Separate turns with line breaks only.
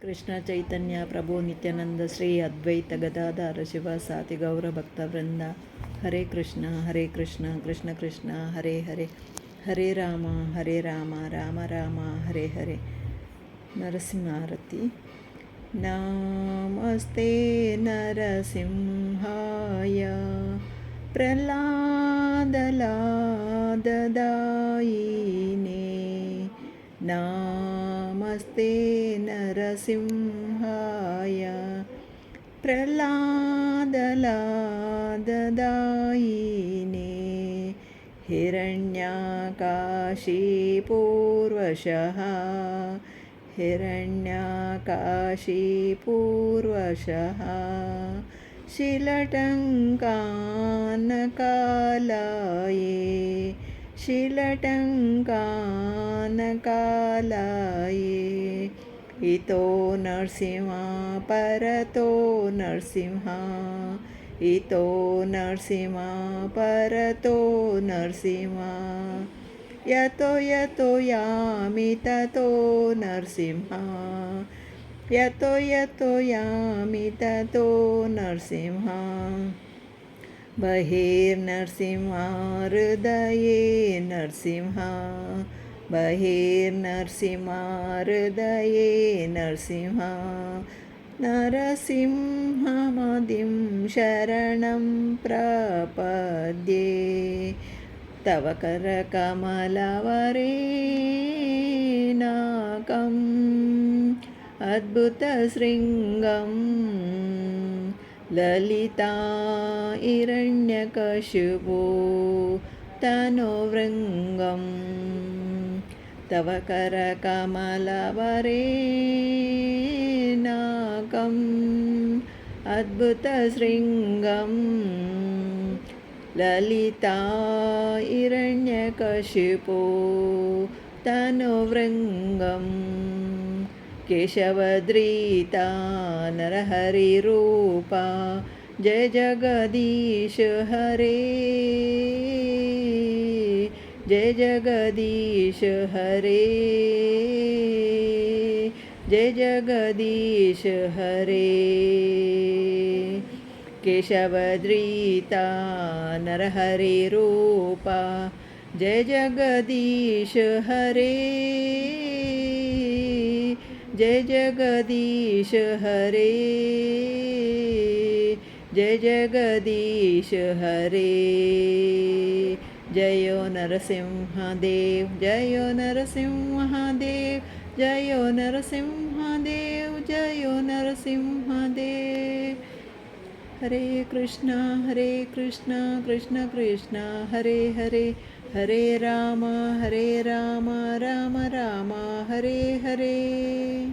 कृष्ण चैतन्य प्रभु नित्यानंद श्री अद्वैत गदाधर शिवासादि गौर भक्तवृंद हरे कृष्ण कृष्ण कृष्ण हरे हरे हरे राम राम राम हरे हरे नरसिंहारती नमस्ते नरसिंहाय प्रह्लादलाददायिने नमस्ते नरसिंहाय प्रह्लादलाददायिने हिरण्यकाशीपूर्वशः हिरण्यकाशीपूर्वशः शीलटङ्कानकालाये शीलटङ्कानकालाये इतो नरसिंहा परतो नरसिंहा इतो नरसिंहा परतो नरसिंहा यतो यतो यामि ततो नरसिंहा यतो यतो यामि ततो नरसिंहा बहिर्नरसिंहा हृदये नरसिंहा बहिर्नरसिंहा हृदये नरसिंहा नरसिंहमदिं शरणं प्रपद्ये तव करकमलवरेणाकम् अद्भुतशृङ्गं ललिता हिरण्यकशिपो तनोवृङ्गं तव करकमलवरेणाकम् अद्भुतशृङ्गं ललिता हिरण्यकशिपो तनोवृङ्गं केशवधृता नरहरिरूपा जय जगदीश हरे जय जगदीश हरे जय जगदीश हरे केशवधृता नरहरिरूपा जय जगदीश हरे जय जगदीश हरे जय जगदीश हरे जयो नरसिंहदेव जयो नरसिंहदेव जयो नरसिंहदेव जयो नरसिंहदेव हरे कृष्ण कृष्ण कृष्ण हरे हरे हरे राम राम राम हरे हरे।